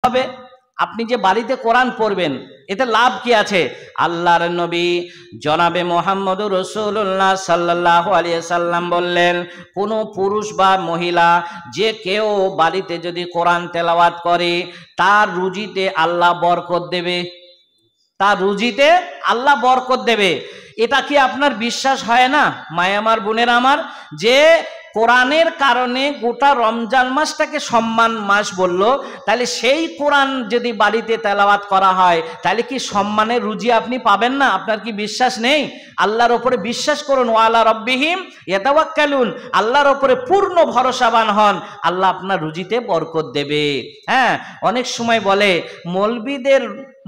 হবে? আপনি যে বাড়িতে কোরআন পড়বেন এতে লাভ কি আছে? আল্লাহর নবী জনাবে মুহাম্মদুর রাসূলুল্লাহ সাল্লাল্লাহু আলাইহি সাল্লাম বললেন, কোনো পুরুষ বা মহিলা যে কেউ বাড়িতে যদি কোরআন তেলাওয়াত করে তার রুজিতে আল্লাহ বরকত দেবে, তার রুজিতে আল্লাহ বরকত দেবে। এটা কি আপনার বিশ্বাস হয় না মায়া আমার, বোনেরা আমার, যে কোরআনের কারণে গোটা রমজান মাসটাকে সম্মান মাস বলল, তাহলে সেই কোরআন যদি বাড়িতে তেলাওয়াত করা হয় তাহলে কি সম্মানের রুজি আপনি পাবেন না? আপনার কি বিশ্বাস নেই? আল্লাহর ওপরে বিশ্বাস করুন, ওয়ালা রব্বিহিম ইয়াতাওয়াক্কালুন, আল্লাহর ওপরে পূর্ণ ভরসাবান হন, আল্লাহ আপনার রুজিতে বরকত দেবে। হ্যাঁ, অনেক সময় বলে মৌলবীদের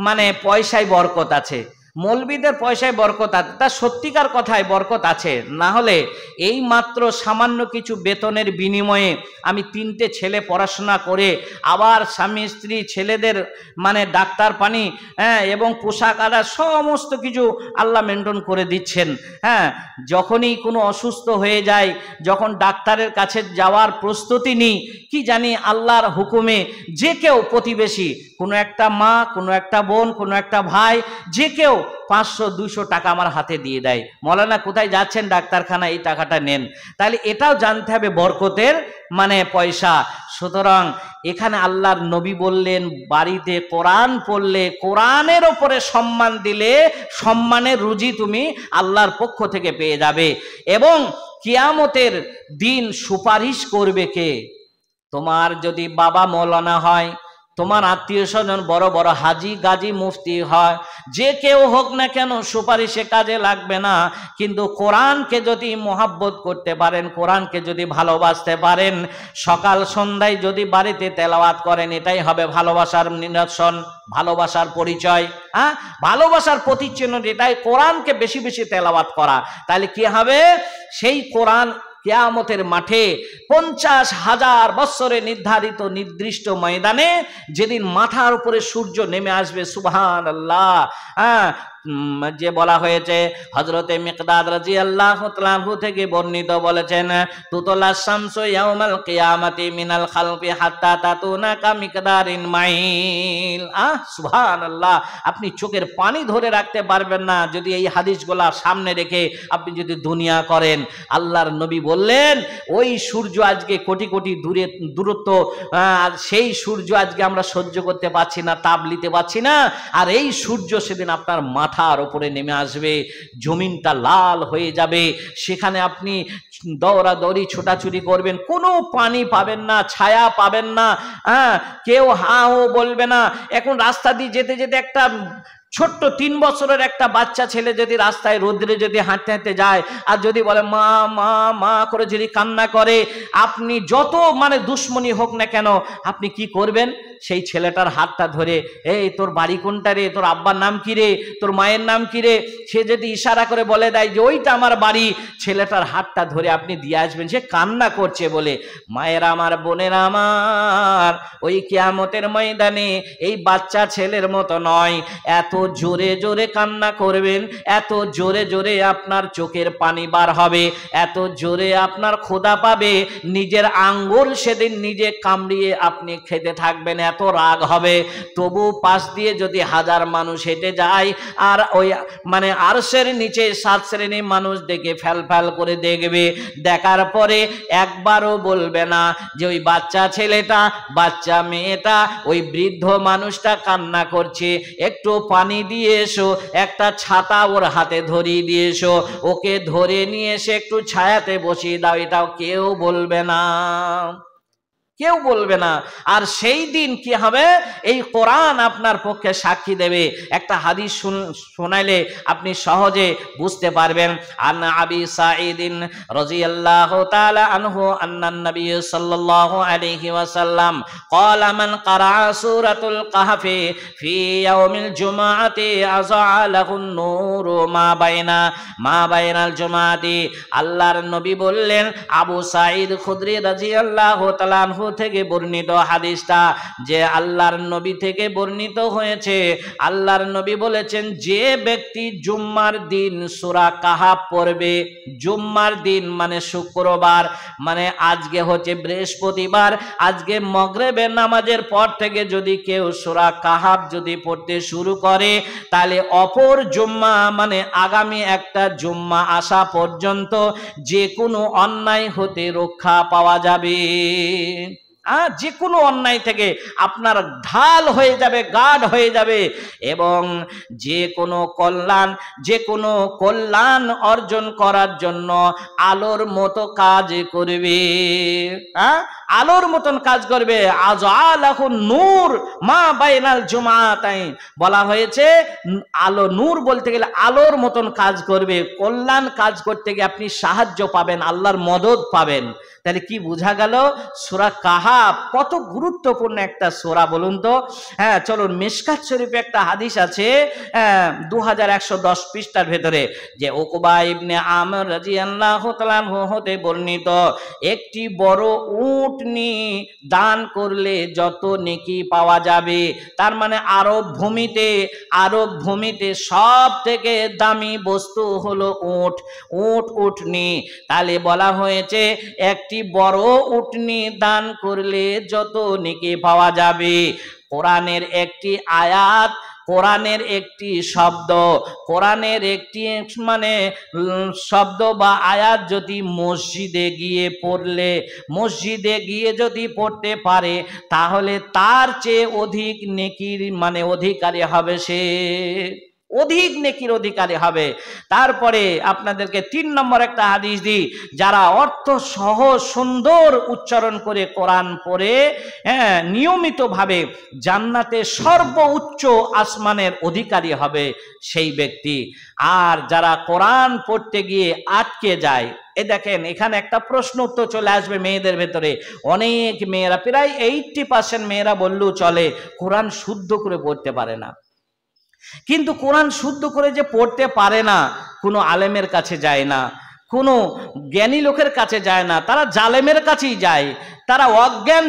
মানে পয়সায় বরকত আছে, মৌলবীদের পয়সায় বরকত আছে, তা সত্যিকার কথায় বরকত আছে। না হলে এই মাত্র সামান্য কিছু বেতনের বিনিময়ে আমি 3টে ছেলে পড়াশোনা করে আবার স্বামী স্ত্রী ছেলেদের মানে ডাক্তার পানি, হ্যাঁ, এবং পোশাক আদার সমস্ত কিছু আল্লাহ মেনটেন করে দিচ্ছেন। হ্যাঁ, যখনই কোনো অসুস্থ হয়ে যায়, যখন ডাক্তারের কাছে যাওয়ার প্রস্তুতি নিই, কি জানি আল্লাহর হুকুমে যে কেউ প্রতিবেশী, কোনো একটা মা, কোনো একটা বোন, কোনো একটা ভাই, যে কেউ 500-200 টাকা আমার হাতে দিয়ে দেয়, মৌলানা কোথায় যাচ্ছেন? ডাক্তারখানা, এই টাকাটা নেন। তাহলে এটাও জানতে হবে বরকতের মানে পয়সা। সুতরাং এখানে আল্লাহর নবী বললেন, বাড়িতে কোরআন পড়লে, কোরআনের ওপরে সম্মান দিলে সম্মানের রুজি তুমি আল্লাহর পক্ষ থেকে পেয়ে যাবে। এবং কিয়ামতের দিন সুপারিশ করবে কে? তোমার যদি বাবা মৌলানা হয়, তোমার আত্মীয় স্বজন বড় বড় হাজি গাজী মুফতি হয়, যে কেউ হোক না কেন সুপারিশে কাজে লাগবে না। কিন্তু কোরআনকে যদি মোহাব্বত করতে পারেন, কোরআনকে যদি ভালোবাসতে পারেন, সকাল সন্ধ্যায় যদি বাড়িতে তেলাওয়াত করেন, এটাই হবে ভালোবাসার নিদর্শন, ভালোবাসার পরিচয়। হ্যাঁ, ভালোবাসার প্রতিচ্ছন্ন এটাই, কোরআনকে বেশি বেশি তেলাওয়াত করা। তাহলে কি হবে? সেই কোরআন কিয়ামতের মাঠে 50,000 বছরে নির্ধারিত নির্দিষ্ট ময়দানে যেদিন মাথার উপরে সূর্য নেমে আসবে, সুবহানাল্লাহ, হ্যাঁ, যে বলা হয়েছে হযরতে মিকদাদ রাদিয়াল্লাহু তাআলা আনহু থেকে বর্ণিত, বলেছেন, তুতলাস শামসু ইয়াউমাল কিয়ামাতি মিনাল খালফি হাত্তা তাতুনা কা মিকদারিন মাইল। সুবহানাল্লাহ, আপনি চোখের পানি ধরে রাখতে পারবেন না যদি এই হাদিসগুলা সামনে রেখে আপনি যদি দুনিয়া করেন। আল্লাহর নবী বললেন, ওই সূর্য আজকে কোটি কোটি দূরত্ব, সেই সূর্য আজকে আমরা সহ্য করতে পারছি না, তাপ নিতে পারছি না, আর এই সূর্য সেদিন আপনার মাথার উপরে নেমে আসবে, জমিনটা লাল হয়ে যাবে, সেখানে আপনি দৌড়াদৌড়ি ছোটাছুটি করবেন, কোনো পানি পাবেন না, ছায়া পাবেন না, হ্যাঁ, কেউ হাঁ ও বলবে না। এখন রাস্তা দিয়ে যেতে যেতে একটা ছোট্ট 3 বছরের একটা বাচ্চা ছেলে যদি রাস্তায় রোদ্রে যদি হাঁটতে হাঁটতে যায় আর যদি বলে মা মা মা করে যদি কান্না করে, আপনি যত মানে দুশ্মনী হোক না কেন, আপনি কি করবেন? সেই ছেলেটার হাতটা ধরে, এই তোর বাড়ি কোনটা রে, তোর আব্বার নাম কি রে, তোর মায়ের নাম কি রে, সে যদি ইশারা করে বলে দেয় যে ওইটা আমার বাড়ি, ছেলেটার হাতটা ধরে আপনি দিয়ে আসবেন, সে কান্না করছে বলে। মায়েরা আমার, বোনেরা আমার, ওই কিয়ামতের ময়দানে এই বাচ্চা ছেলের মতো নয়, এত জোরে জোরে কান্না করবেন, এত জোরে জোরে আপনার চোখের পানি বার হবে, এত জোরে আপনার ক্ষুধা পাবে, নিজের আঙ্গুল সেদিন নিজে কামড়িয়ে আপনি খেতে থাকবেন, এত রাগ হবে। তবু পাশ দিয়ে যদি 1000 মানুষ হেঁটে যায় আর ওই মানে আরশের নিচে 7 শ্রেণীর মানুষ দেখে ফ্যাল ফ্যাল করে দেখবে, দেখার পরে একবারও বলবে না যে ওই বাচ্চা ছেলেটা, বাচ্চা মেয়েটা, ওই বৃদ্ধ মানুষটা কান্না করছে, একটু পানি দিয়ে এসো, একটা ছাতা ওর হাতে ধরিয়ে দিয়ে এসো, ওকে ধরে নিয়ে এসে একটু ছায়াতে বসিয়ে দাও, এটাও কেউ বলবে না, কেউ বলবে না। আর সেই দিন কি হবে? এই কোরআন আপনার পক্ষে সাক্ষী দেবে। একটা হাদিস শোনাইলে আপনি সহজে বুঝতে পারবেন। আন আবি সাঈদিন রাদিয়াল্লাহু তাআলা আনহু আন্নান নবী সাল্লাল্লাহু আলাইহি ওয়াসাল্লাম ক্বালা মান ক্বারা সূরাতুল কাহফি ফি ইয়াউমিল জুমআতি আযালাহুন নূরু মা বাইনাল জুমআতি। আল্লাহর নবী বললেন, আবু সাঈদ খুদরি রাদিয়াল্লাহু তাআলা আনহু থেকে বর্ণিত হাদিসটা, যে আল্লাহর নবী থেকে বর্ণিত হয়েছে। আল্লাহর নবী বলেছেন, যে ব্যক্তি জুম্মার দিন সূরা কাহাফ পড়বে, জুম্মার দিন মানে শুক্রবার, মানে আজকে হচ্ছে বৃহস্পতিবার, আজকে মাগরিবের নামাজের পর থেকে যদি কেউ সূরা কাহাফ যদি পড়তে শুরু করে, তাহলে অপর জুম্মা মানে আগামী একটা জুম্মা আসা পর্যন্ত যে কোনো অন্যায় হতে রক্ষা পাওয়া যাবে। যে কোনো অন্যায় থেকে আপনার ঢাল হয়ে যাবে, গার্ড হয়ে যাবে, এবং যে কোনো কল্যাণ অর্জন করার জন্য আলোর মতো কাজ করবে। আলোর মতন কাজ করবে। আজআলাহু নূর মা বাইনাল জুমাতাইন, বলা হয়েছে আলো, নূর বলতে গেলে আলোর মতন কাজ করবে। কল্যাণ কাজ করতে গিয়ে আপনি সাহায্য পাবেন, আল্লাহর মদদ পাবেন। তাহলে কি বোঝা গেল সূরা কাহাফ কত গুরুত্বপূর্ণ একটা সূরা বলুন তো। চলুন, মিশকাত শরীফে একটা হাদিস আছে 2110 পৃষ্ঠার ভেতরে, যে উকবা ইবনে আমর রাদিয়াল্লাহু তাআলা আনহু হতে বর্ণিত, একটি বড় উটনি দান করলে যত নেকি পাওয়া যাবে, তার মানে আরব ভূমিতে সব থেকে দামি বস্তু হলো উটনি। তাহলে বলা হয়েছে একটি বড় উটনি দান করলে যত নেকি পাওয়া যাবে। কোরআনের একটি আয়াত, কোরআনের একটি শব্দ, কোরআনের একটি মানে শব্দ বা আয়াত যদি মসজিদে গিয়ে যদি পড়তে পারে, তাহলে তার চেয়ে অধিক নেকির মানে অধিকারী হবে, সে অধিক নেকির অধিকারী হবে। তারপরে আপনাদেরকে 3 নম্বর একটা হাদিস দিই, যারা অর্থ সহ সুন্দর উচ্চারণ করে কোরআন পড়ে নিয়মিতভাবে জান্নাতে সর্বোচ্চ আসমানের অধিকারী হবে সেই ব্যক্তি। আর যারা কোরআন পড়তে গিয়ে আটকে যায়, দেখেন এখানে একটা প্রশ্ন উত্তর চলে আসবে মেয়েদের ভেতরে। অনেক মেয়েরা, প্রায় 80% মেয়েরা বললেও চলে, কোরআন শুদ্ধ করে পড়তে পারে না। কিন্তু কোরআন শুদ্ধ করে যে পড়তে পারে না, কোনো আলেমের কাছে যায় না, কোনো জ্ঞানী লোকের কাছে যায় না, তারা জালেমের কাছেই যায়। তারা অজ্ঞান,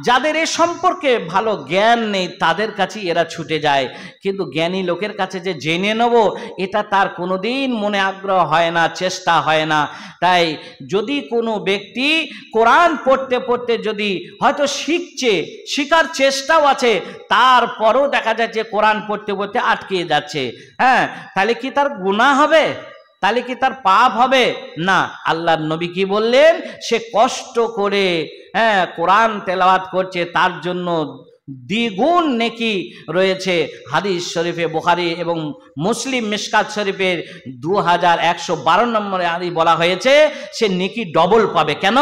যাদের এ সম্পর্কে ভালো জ্ঞান নেই, তাদের কাছেই এরা ছুটে যায়। কিন্তু জ্ঞানী লোকের কাছে যে জেনে নেব, এটা তার কোনোদিন মনে আগ্রহ হয় না, চেষ্টা হয় না। তাই যদি কোনো ব্যক্তি কোরআন পড়তে পড়তে যদি হয়তো শিখার চেষ্টাও আছে, তারপরও দেখা যায় যে কোরআন পড়তে পড়তে আটকে যাচ্ছে, তাহলে কি তার গুনাহ হবে? তাহলে কি তার পাপ হবে? না। আল্লাহর নবী কি বললেন? সে কষ্ট করে কোরআন তেলাওয়াত করছে, তার জন্য দ্বিগুণ নেকি রয়েছে। হাদিস শরীফে বুখারী এবং মুসলিম মিশকাত শরীফের 2112 নম্বরে হাদিস বলা হয়েছে, সে নেকি ডবল পাবে। কেন?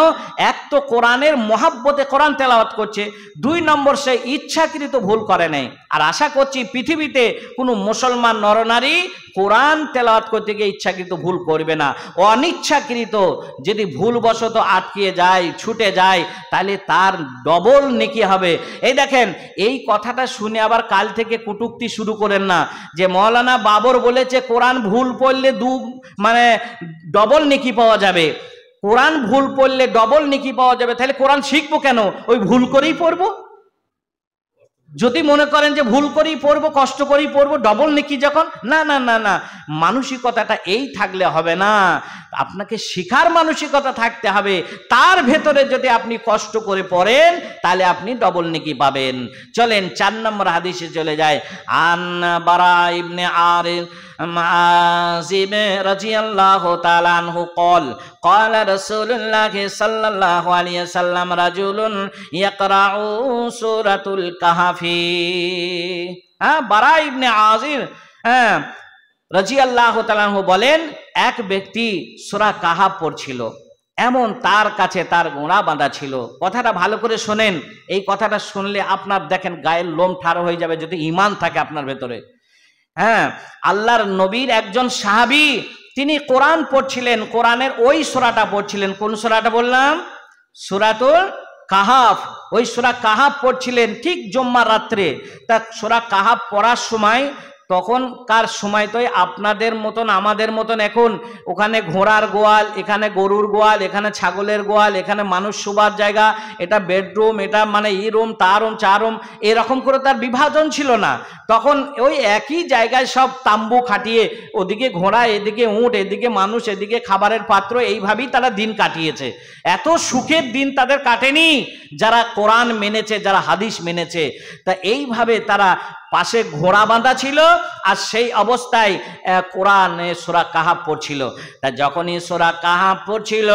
এক তো কোরআনের মহাব্বতে কোরআন তেলাওয়াত করছে, 2 নম্বর সে ইচ্ছাকৃত ভুল করে নাই। আর আশা করছি পৃথিবীতে কোনো মুসলমান নরনারী কোরআন তেলাওয়াত করতে গিয়ে ইচ্ছাকৃত ভুল করবে না। অনিচ্ছাকৃত যদি ভুলবশত আটকে যায়, ছুটে যায়, তাহলে তার ডবল নেকি হবে। এই দেখেন, এই কথাটা শুনে আবার কাল থেকে কটূক্তি শুরু করেন না যে মৌলানা বাবর বলেছে কোরআন ভুল পড়লে ডবল নেকি পাওয়া যাবে। কোরআন ভুল পড়লে ডবল নেকি পাওয়া যাবে, তাহলে কোরআন শিখবো কেন? ওই ভুল করেই পড়বো। যদি মনে করেন যে ভুল করেই পড়বো, কষ্ট করেই পড়বো, ডবল নেকি যখন, না না না না, মানসিকতাটা এই থাকলে হবে না। আপনাকে শিখার মানসিকতা থাকতে হবে। তার ভেতরে যদি আপনি কষ্ট করে পড়েন, তাহলে আপনি ডবল নেকি পাবেন। চলেন 4 নম্বর হাদিসে চলে যায়। আন বারা ইবনে আজিব রাদিয়াল্লাহু তাআলা আনহু قال قال رسول الله صلى الله عليه وسلم رجل يقرأ سورة الكهف। বারা ইবনে আজিব রাদিয়াল্লাহু তাআলা আনহু বলেন, এক ব্যক্তি সূরা কাহাফ পড়ছিল, এমন তার কাছে তার গোড়া বাঁধা ছিল। কথাটা ভালো করে শোনেন, এই কথাটা শুনলে আপনার দেখেন গায়ের লোম ঠাড়ো হয়ে যাবে, যদি ঈমান থাকে আপনার ভেতরে। আল্লাহর নবীর একজন সাহাবী, তিনি কোরআন পড়ছিলেন, কোরআনের ওই সূরাটা পড়ছিলেন। কোন সূরাটা বললাম? সূরাতুল কাহাফ। ওই সূরা কাহাফ পড়ছিলেন ঠিক জুম্মার রাত্রে। তা সূরা কাহাফ পড়ার সময় তখনকার সময় তো আপনাদের মতন আমাদের মতন এখন ওখানে ঘোড়ার গোয়াল, এখানে গরুর গোয়াল, এখানে ছাগলের গোয়াল, এখানে মানুষ শোবার জায়গা, এটা বেডরুম, এটা মানে ই রুম, তার রুম, চার রুম, এরকম করে তার বিভাজন ছিল না। তখন ওই একই জায়গায় সব তাম্বু খাটিয়ে, ওদিকে ঘোড়া, এদিকে উট, এদিকে মানুষ, এদিকে খাবারের পাত্র, এইভাবেই তারা দিন কাটিয়েছে। এত সুখের দিন তাদের কাটেনি যারা কোরআন মেনেছে, যারা হাদিস মেনেছে। তা এইভাবে তারা পাশে ঘোড়া বাঁধা ছিল, আর সেই অবস্থায় কোরআনে সূরা কাহাফ পড়ছিল। তা যখনই সূরা কাহাফ পড়ছিল,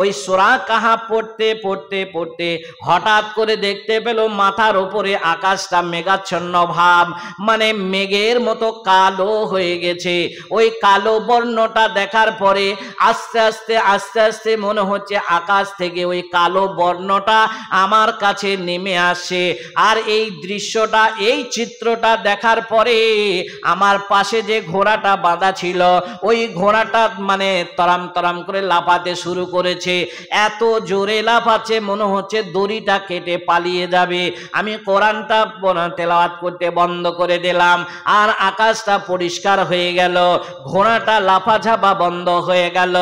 ওই সূরা কাহাফ পড়তে পড়তে পড়তে হঠাৎ করে দেখতে পেল মাথার উপরে আকাশটা মেঘাচ্ছন্ন ভাব, মানে মেঘের মতো কালো হয়ে গেছে। ওই কালো বর্ণটা দেখার পরে আস্তে আস্তে আস্তে আস্তে মনে হচ্ছে আকাশ থেকে ওই কালো বর্ণটা আমার কাছে নেমে আসে। আর এই দৃশ্যটা, এই চিত্র দেখার পরে আমার পাশে যে ঘোড়াটা বাঁধা ছিল, ওই ঘোড়াটা মানে তরাম তরাম করে লাফাতে শুরু করেছে। এত জোরে লাফাচ্ছে মনে হচ্ছে দড়িটা কেটে পালিয়ে যাবে। আমি কোরআনটা তেলাওয়াত করতে বন্ধ করে দিলাম, আর আকাশটা পরিষ্কার হয়ে গেল, ঘোড়াটা লাফাঝাপা বন্ধ হয়ে গেল।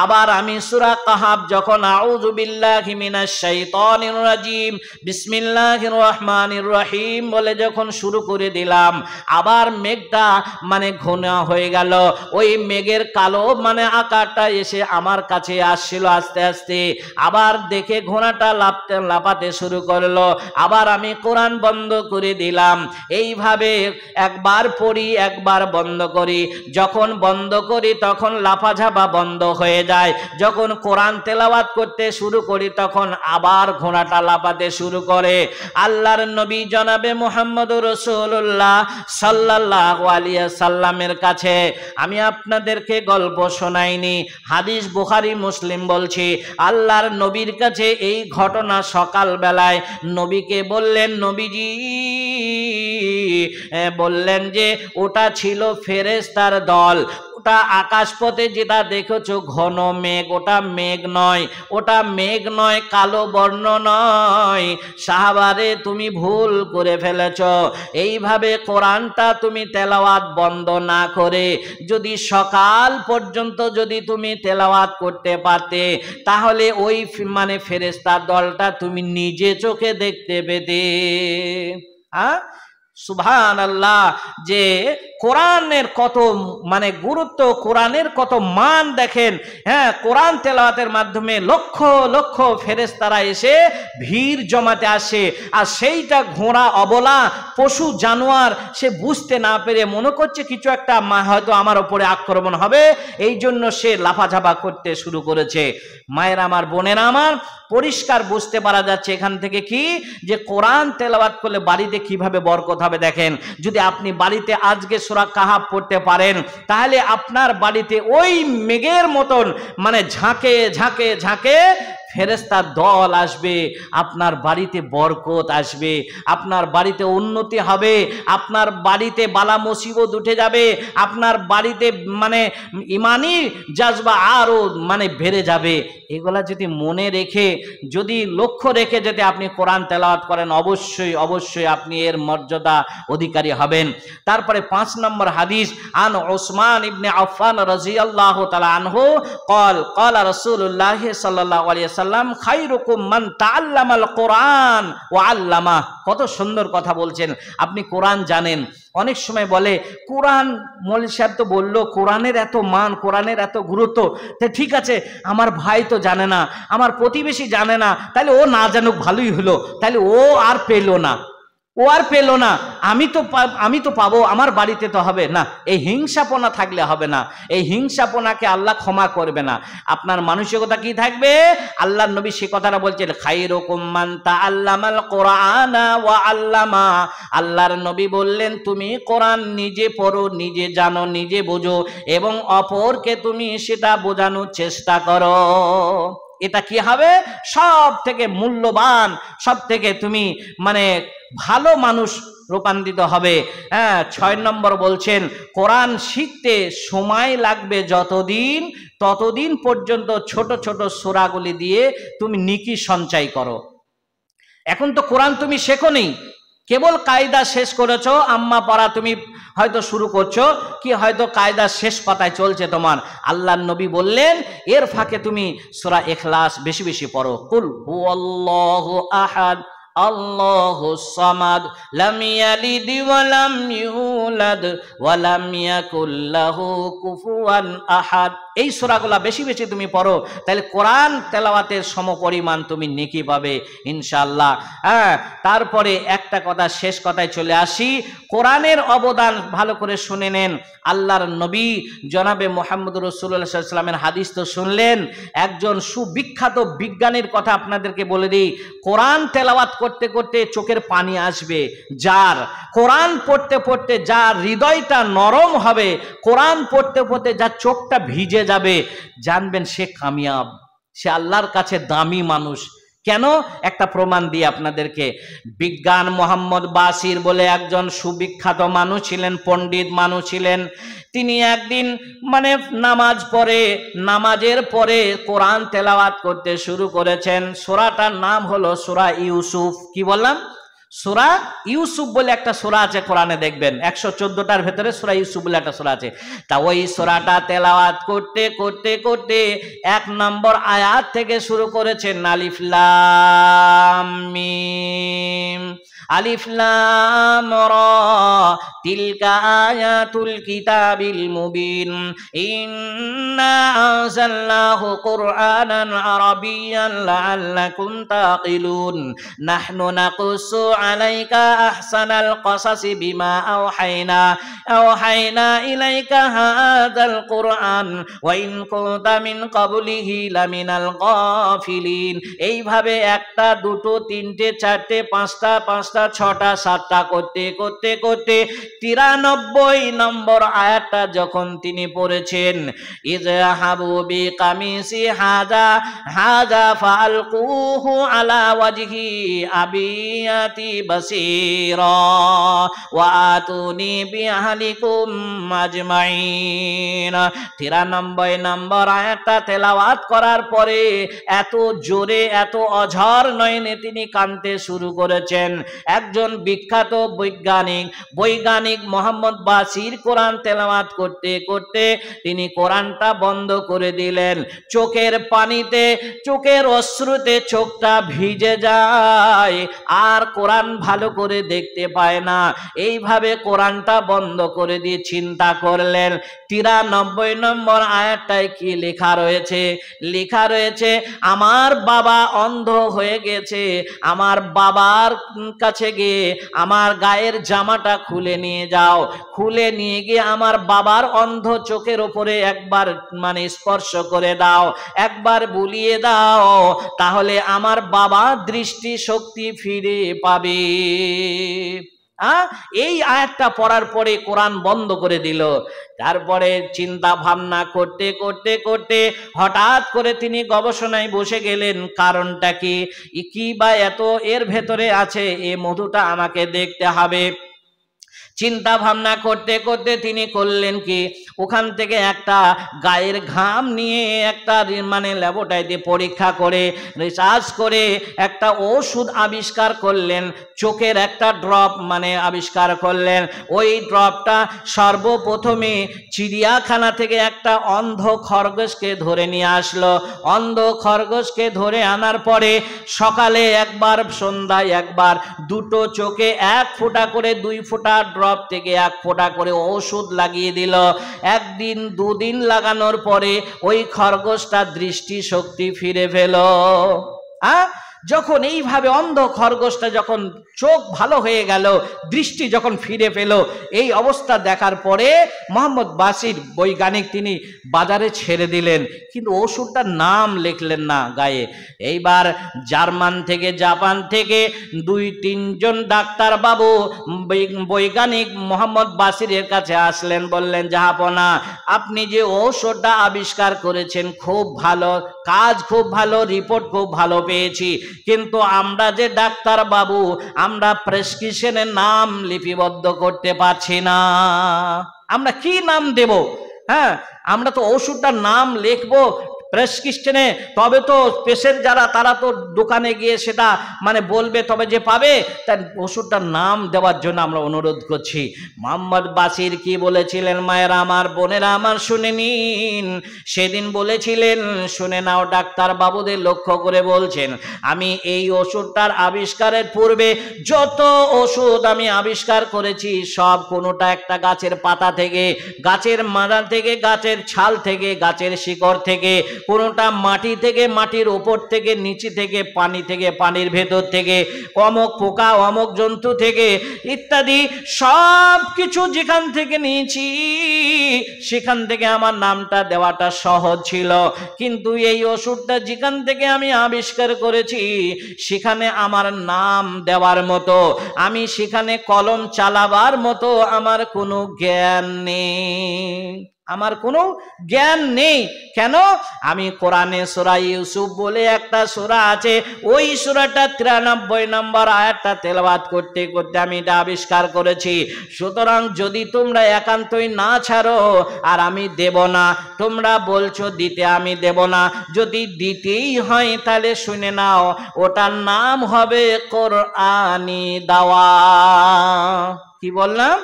আবার আমি সূরা কাহাফ যখন আউযু বিল্লাহি মিনাশ শাইতানির রাজিম বিসমিল্লাহির রহমানির রহিম বলে যখন শুরু করে দিলাম, আবার মেঘটা মানে ঘন হয়ে গেল। ওই মেঘের কালো মানে আকারটা এসে আমার কাছে আসছিল আস্তে আস্তে। আবার দেখে ঘোড়াটা লাফাতে শুরু করলো। আবার আমি কোরআন বন্ধ করে দিলাম। এইভাবে একবার পড়ি, একবার বন্ধ করি। যখন বন্ধ করি তখন লাফাঝাপা বন্ধ হয়ে যায়। যখন কোরআন তেলাওয়াত করতে শুরু করি তখন আবার ঘোড়াটা লাফাতে শুরু করে। আল্লাহর নবী জনাবে মুহাম্মদুর রাসূলুল্লাহ সাল্লাল্লাহু আলাইহি সাল্লামের কাছে আমি আপনাদেরকে গল্প শোনাইনি, হাদিস বুখারী মুসলিম বলছি। আল্লাহর নবীর কাছে এই ঘটনা সকাল বেলায় নবীকে বললেন, নবীজি বললেন যে ওটা ছিল ফেরেশতার দল। ওটা আকাশপথে যেটা দেখেছো ঘন মেঘ, ওটা মেঘ নয়, ওটা মেঘ নয়, কালো বর্ণ নয়। সাহাবারে তুমি ভুল করে ফেলেছ। এইভাবে কোরআনটা তুমি তেলাওয়াত বন্ধ না করে যদি সকাল পর্যন্ত যদি তুমি তেলাওয়াত করতে পারতে, তাহলে ওই মানে ফেরেশতার দলটা তুমি নিজে চোখে দেখতে পেতে। হ্যাঁ, সুবহানাল্লাহ। যে কোরআনের কত মানে গুরুত্ব, কোরআনের কত মান দেখেন। হ্যাঁ, কোরআন তেলাওয়াতের মাধ্যমে লক্ষ লক্ষ ফেরেশতারা এসে ভিড় জমাতে আসে। আর সেইটা ঘোড়া, অবলা, পশু, জানোয়ার সে বুঝতে না পেরে মনে করছে কিছু একটা হয়তো আমার উপরে আক্রমণ হবে, এই জন্য সে লাফাঝাপা করতে শুরু করেছে। মায়ের আমার, বোনেরা আমার, পরিষ্কার বুঝতে পারা যাচ্ছে এখান থেকে কি, যে কোরআন তেলাওয়াত করলে বাড়িতে কিভাবে বরকত হবে। দেখেন, যদি আপনি বাড়িতে আজকে সূরা কাহাফ পড়তে পারেন, তাহলে আপনার বাড়িতে ওই মেঘের মতন মানে ঝাঁকে ঝাঁকে ঝাঁকে ফেরেশতার দল আসবে, আপনার বাড়িতে বরকত আসবে, আপনার বাড়িতে উন্নতি হবে, আপনার বাড়িতে বালা মুসিবত উঠে যাবে, আপনার বাড়িতে মানে ইমানি জাজবা আরো মানে বেড়ে যাবে। এগুলা যদি মনে রেখে, যদি লক্ষ্য রেখে যদি আপনি কোরআন তেলাওয়াত করেন, অবশ্যই অবশ্যই আপনি এর মর্যাদা অধিকারী হবেন। তারপরে 5 নম্বর হাদিস, আন উসমান ইবনে আফফান রাদিয়াল্লাহু তাআলা আনহু قال قال رسول الله صلى الله عليه وسلم খায়রুকুম মান তাআল্লামাল কোরআন ওয়া আল্লামা। কত সুন্দর কথা বলছেন। আপনি কোরআন জানেন, অনেক সময় বলে কোরআন, মৌলভী সাহেব তো বললো কোরআনের এত মান, কোরআনের এত গুরুত্ব, ঠিক আছে আমার ভাই তো জানে না, আমার প্রতিবেশী জানে না, তাহলে ও না জানুক ভালোই হলো, তাহলে ও আর পেল না, ও আর পেল না, আমি তো পাবো, আমার বাড়িতে তো হবে না। এই হিংসাপনা থাকলে হবে না। এই হিংসাপনাকে আল্লাহ ক্ষমা করবে না। আপনার মানসিকতা কি থাকবে? আল্লাহর নবী সে কথাটা বলছেন, খায়রুকুম মান তাআল্লামাল কোরআনা ওয়া আল্লামা। আল্লাহর নবী বললেন, তুমি কোরআন নিজে পড়ো, নিজে জানো, নিজে বোঝো, এবং অপরকে তুমি সেটা বোঝানোর চেষ্টা করো। এটা কি হবে? সব থেকে মূল্যবান, সব থেকে তুমি মানে ভালো মানুষ রূপান্তরিত হবে। হ্যাঁ, 6 নম্বর বলছেন, কোরআন শিখতে সময় লাগবে যতদিন, ততদিন পর্যন্ত ছোট ছোট সূরাগুলি দিয়ে তুমি নেকি সঞ্চয় করো। এখন তো কোরআন তুমি শেখো নি, কেবল কায়দা শেষ করেছো, আম্মা পড়া তুমি হয়তো শুরু করছো, কি হয়তো কায়দা শেষ পাতায় চলছে তোমার। আল্লাহর নবী বললেন এর ফাঁকে তুমি সূরা ইখলাস বেশি বেশি পড়ো। কুল হুয়াল্লাহু আহাদ আল্লাহুস সামাদ লাম ইয়ালিদ ওয়া লাম ইউলাদ ওয়া লাম ইয়াকুল লাহু কুফুয়ান আহাদ। এই সূরাগুলা বেশি বেশি তুমি পড়ো, তাহলে কোরআন তেলাওয়াতের সমপরিমাণ তুমি নেকি পাবে ইনশাআল্লাহ। হ্যাঁ, তারপরে একটা কথা, শেষ কথায় চলে আসি। কোরআনের অবদান ভালো করে শুনে নেন। আল্লাহর নবী জনাবে মুহাম্মদ রাসূলুল্লাহ সাল্লাল্লাহু আলাইহি ওয়াসাল্লামের হাদিস তো শুনলেন। একজন সুবিখ্যাত বিজ্ঞানীর কথা আপনাদেরকে বলে দিই। কোরআন তেলাওয়াত করতে করতে চোখের পানি আসবে, যার কোরআন পড়তে পড়তে যার হৃদয়টা নরম হবে, কোরআন পড়তে পড়তে যার চোখটা ভিজে যাবে, জানবেন সে কামিয়াব, সে আল্লাহর কাছে দামি মানুষ। কেন? একটা প্রমাণ দিয়ে আপনাদেরকে। বিজ্ঞান মোহাম্মদ বাসির বলে একজন সুবিখ্যাত মানুষ ছিলেন, পণ্ডিত মানুষ ছিলেন। তিনি একদিন মানে নামাজ পড়ে, নামাজের পরে কোরআন তেলাওয়াত করতে শুরু করেছেন। সূরাটার নাম হলো সূরা ইউসুফ। কি বললাম? সূরা ইউসুফ বলে একটা সূরা আছে কোরআনে, দেখবেন 114টার ভেতরে সূরা ইউসুফ বলে একটা সূরা আছে। তা ওই সূরাটা তেলাওয়াত করতে করতে করতে 1 নম্বর আয়াত থেকে শুরু করেছেন আলিফ লাম মিম আলিফ লাম রা তিলকা আয়াতুল কিতাবিল মুবিন ইন্না আনজালনাহু কুরআনান আরাবিয়্যান লাআল্লাকুম তাকিলুন নাহনু নাকুসু আলাইকা আহসানাল কসাসি বিমা আওহাইনা ইলাইকা হাযাল কুরআন ওয়া ইন কুনতা মিন ক্বাবলিহি লামিনাল গাফিলিন। এইভাবে 1টা 2টো 3টে 4টে 5টা 5টা 6টা 7টা করতে করতে করতে 93 নম্বর আয়াতটা যখন তিনি পড়েছেন, ইযহাবু বিকামিসি হাযা ফালকুহু আলা ওয়াজহি আবিয়াতি বাসীরা ওয়া আতুনি বিআহলিকুম আজমাইন। 93 নম্বর আয়াতটা তেলাওয়াত করার পরে এত জোরে, এত অঝর নয়নে তিনি কাঁদতে শুরু করেছেন। একজন বিখ্যাত বৈজ্ঞানিক মোহাম্মদ বাসির কোরআন তেলাওয়াত করতে করতে তিনি কোরআনটা বন্ধ করে দিলেন। চোখের পানিতে, চোখের অশ্রুতে চোখটা ভিজে যায়, আর কোরআন ভালো করে দেখতে পায় না। এইভাবে কোরআনটা বন্ধ করে দিয়ে চিন্তা করলেন 93 নম্বর আয়াতটায় কি লেখা রয়েছে? লেখা রয়েছে, আমার বাবা অন্ধ হয়ে গেছে, আমার বাবার কাছে গিয়ে আমার গায়ের জামাটা খুলে নিয়ে যাও, খুলে নিয়ে গিয়ে আমার বাবার অন্ধ চোখের ওপরে একবার মানে স্পর্শ করে দাও, একবার বুলিয়ে দাও, তাহলে আমার বাবা দৃষ্টি শক্তি ফিরে পাবে। এই আয়াতটা পড়ার পরে কোরআন বন্ধ করে দিল। তারপরে চিন্তা ভাবনা করতে করতে করতে হঠাৎ করে তিনি গবেষণায় বসে গেলেন। কারণটা কি বা এত এর ভেতরে আছে, এই মধুটা আমাকে দেখতে হবে। চিন্তা ভাবনা করতে করতে তিনি করলেন কি, ওখান থেকে একটা গায়ের ঘাম নিয়ে একটা মানে ল্যাবরেটরিতে পরীক্ষা করে রিসার্চ করে একটা ওষুধ আবিষ্কার করলেন, চোখের একটা ড্রপ মানে আবিষ্কার করলেন। ওই ড্রপটা সর্বপ্রথমে চিড়িয়াখানা থেকে একটা অন্ধ খরগোশকে ধরে নিয়ে আসলো। অন্ধ খরগোশকে ধরে আনার পরে সকালে একবার, সন্ধ্যায় একবার, 2টো চোখে 1 ফোঁটা করে 2 ফোঁটা ড্রপ থেকে 1 ফোঁটা করে ওষুধ লাগিয়ে দিল। 1 দিন 2 দিন লাগানোর পরে ওই খরগোশটা দৃষ্টি শক্তি ফিরে পেল। যখন এইভাবে অন্ধ খরগোশটা যখন চোখ ভালো হয়ে গেল, দৃষ্টি যখন ফিরে পেল, এই অবস্থা দেখার পরে মোহাম্মদ বাসির বৈজ্ঞানিক তিনি বাজারে ছেড়ে দিলেন, কিন্তু ওষুধটার নাম লিখলেন না গায়ে। এইবার জার্মান থেকে, জাপান থেকে 2-3 জন ডাক্তার বাবু বৈজ্ঞানিক মোহাম্মদ বাসিরের কাছে আসলেন, বললেন, জাহাপনা, আপনি যে ওষুধটা আবিষ্কার করেছেন খুব ভালো কাজ, খুব ভালো রিপোর্ট, খুব ভালো পেয়েছি, কিন্তু আমরা যে ডাক্তার বাবু, আমরা প্রেসক্রিপশনের নাম লিপিবদ্ধ করতে পারছি না, আমরা কি নাম দেব? হ্যাঁ, আমরা তো ওষুধটার নাম লিখবো, প্রেসক্রিপশনে, তবে তো পেশেন্ট যারা তারা তো দোকানে গিয়ে সেটা মানে বলবে, তবে যে পাবে। তার ওষুধটার নাম দেওয়ার জন্য আমরা অনুরোধ করছি। মোহাম্মদ বাশির কি বলেছিলেন মায়েরা আমার, বোনেরা আমার, শুনে নিন। সেদিন বলেছিলেন, শুনে নাও, ডাক্তার বাবুদের লক্ষ্য করে বলছেন, আমি এই ওষুধটার আবিষ্কারের পূর্বে যত ওষুধ আমি আবিষ্কার করেছি সব কোনোটা একটা গাছের পাতা থেকে, গাছের মাথা থেকে, গাছের ছাল থেকে, গাছের শিকড় থেকে, কোনোটা মাটি থেকে, মাটির উপর থেকে, নিচে থেকে, পানি থেকে, পানির ভেতর থেকে, অমুক পোকা, অমুক জন্তু থেকে ইত্যাদি সব কিছু যেখান থেকে নিয়েছি সেখান থেকে আমার নামটা দেওয়াটা সহজ ছিল। কিন্তু এই ওষুধটা যেখান থেকে আমি আবিষ্কার করেছি সেখানে আমার নাম দেওয়ার মতো, আমি সেখানে কলম চালাবার মতো আমার কোনো জ্ঞান নেই, আমার কোনো জ্ঞান নেই। কেন? আমি কোরআনে সূরা ইউসুফ বলে একটা সূরা আছে, ওই সূরাটা 93 নম্বর আয়াতটা তেলাওয়াত করতে করতে আমি এটা আবিষ্কার করেছি। সুতরাং যদি তোমরা একান্তই না ছাড়ো আর আমি দেব না, তোমরা বলছো দিতে, আমি দেব না, যদি দিতেই হয় তাহলে শুনে নাও, ওটার নাম হবে কোরআনি দাওয়া। কি বললাম?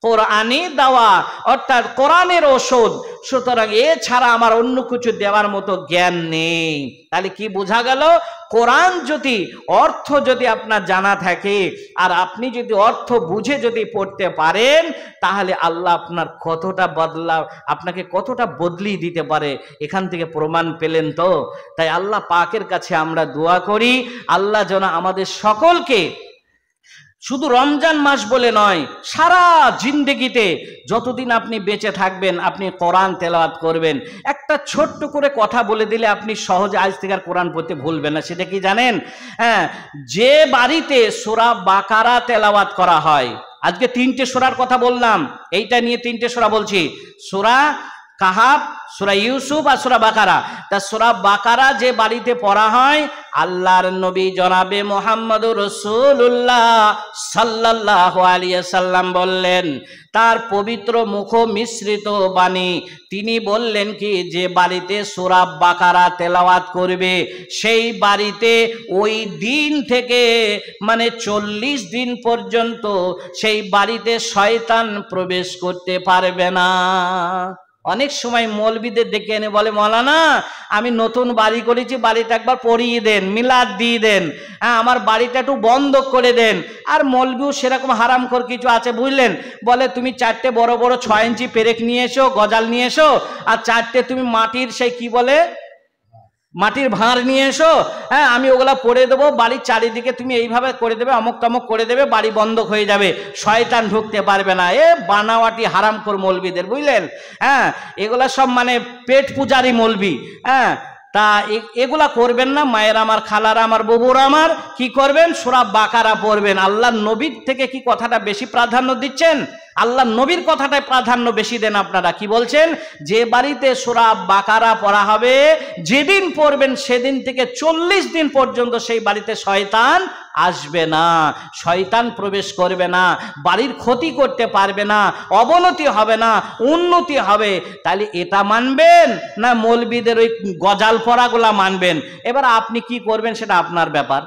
কোরআনি দাওয়া, অর্থাৎ কোরআনের ওষুধ। সুতরাং এছাড়া আমার অন্য কিছু দেওয়ার মতো জ্ঞান নেই। তাহলে কি বোঝা গেল? কোরআন যদি অর্থ যদি আপনার জানা থাকে আর আপনি যদি অর্থ বুঝে যদি পড়তে পারেন, তাহলে আল্লাহ আপনার কতটা আপনাকে কতটা বদলিয়ে দিতে পারে, এখান থেকে প্রমাণ পেলেন তো। তাই আল্লাহ পাকের কাছে আমরা দোয়া করি, আল্লাহ যেন আমাদের সকলকে শুধু রমজান মাস বলে নয়, সারা জিন্দেগিতে যতদিন আপনি বেঁচে থাকবেন আপনি কোরআন তেলাওয়াত করবেন। একটা ছোট্ট করে কথা বলে দিলে আপনি সহজে আজ থেকে আর কোরআন পড়তে ভুলবেন না। সেটা কি জানেন? হ্যাঁ, যে বাড়িতে সূরা বাকারা তেলাওয়াত করা হয়, আজকে 3টে সূরার কথা বললাম, এইটা নিয়ে 3টে সূরা বলছি, সূরা কাহাফ, সূরা ইউসুফ আর সূরা বাকারা। তা সূরা বাকারা যে বাড়িতে পড়া হয়, আল্লাহর নবী জনাবে মুহাম্মদুর রাসূলুল্লাহ সাল্লাল্লাহু আলাইহি সাল্লাম বললেন, তার পবিত্র মুখ মিশ্রিত বাণী, তিনি বললেন কি, যে বাড়িতে সূরা বাকারা তেলাওয়াত করবে সেই বাড়িতে ওই দিন থেকে মানে 40 দিন পর্যন্ত সেই বাড়িতে শয়তান প্রবেশ করতে পারবে না। অনেক সময় মৌলবীদের ডেকে এনে বলে, মৌলানা আমি নতুন বাড়ি করেছি, বাড়িটা একবার পড়িয়ে দেন, মিলাদ দিয়ে দেন, হ্যাঁ আমার বাড়িটা একটু বন্ধ করে দেন। আর মৌলবীও সেরকম হারামখোর কিছু আছে, বুঝলেন, বলে তুমি 4টে বড় বড় 6 ইঞ্চি পেরেক নিয়ে এসো, গজাল নিয়ে এসো, আর 4টে তুমি মাটির সেই কি বলে মাটির ভাঁড় নিয়ে এসো, হ্যাঁ আমি ওগুলা পড়ে দেবো, বাড়ির চারিদিকে তুমি এইভাবে করে দেবে, অমুক তমক করে দেবে, বাড়ি বন্ধ হয়ে যাবে, শয়তান ঢুকতে পারবে না। এ বানাওয়াটি হারামখোর মৌলবীদের, বুঝলেন, হ্যাঁ এগুলা সব মানে পেট পূজারি মৌলবী। হ্যাঁ, তা এগুলা করবেন না মায়ের আমার, খালারা আমার, ববুরা আমার, কি করবেন? সূরা বাকারা পড়বেন। আল্লাহ নবীর থেকে কি কথাটা বেশি প্রাধান্য দিচ্ছেন? আল্লাহ নবীর কথাটাই প্রাধান্য বেশি দেন আপনারা। কি বলছেন? যে বাড়িতে সূরা বাকারা পড়া হবে, যেদিন পড়বেন সেদিন থেকে 40 দিন পর্যন্ত সেই বাড়িতে শয়তান আসবে না, শয়তান প্রবেশ করবে না, বাড়ির ক্ষতি করতে পারবে না, অবনতি হবে না, উন্নতি হবে। তাহলে এটা মানবেন না মৌলবীদের ওই গজাল পড়াগুলা মানবেন? এবার আপনি কি করবেন সেটা আপনার ব্যাপার।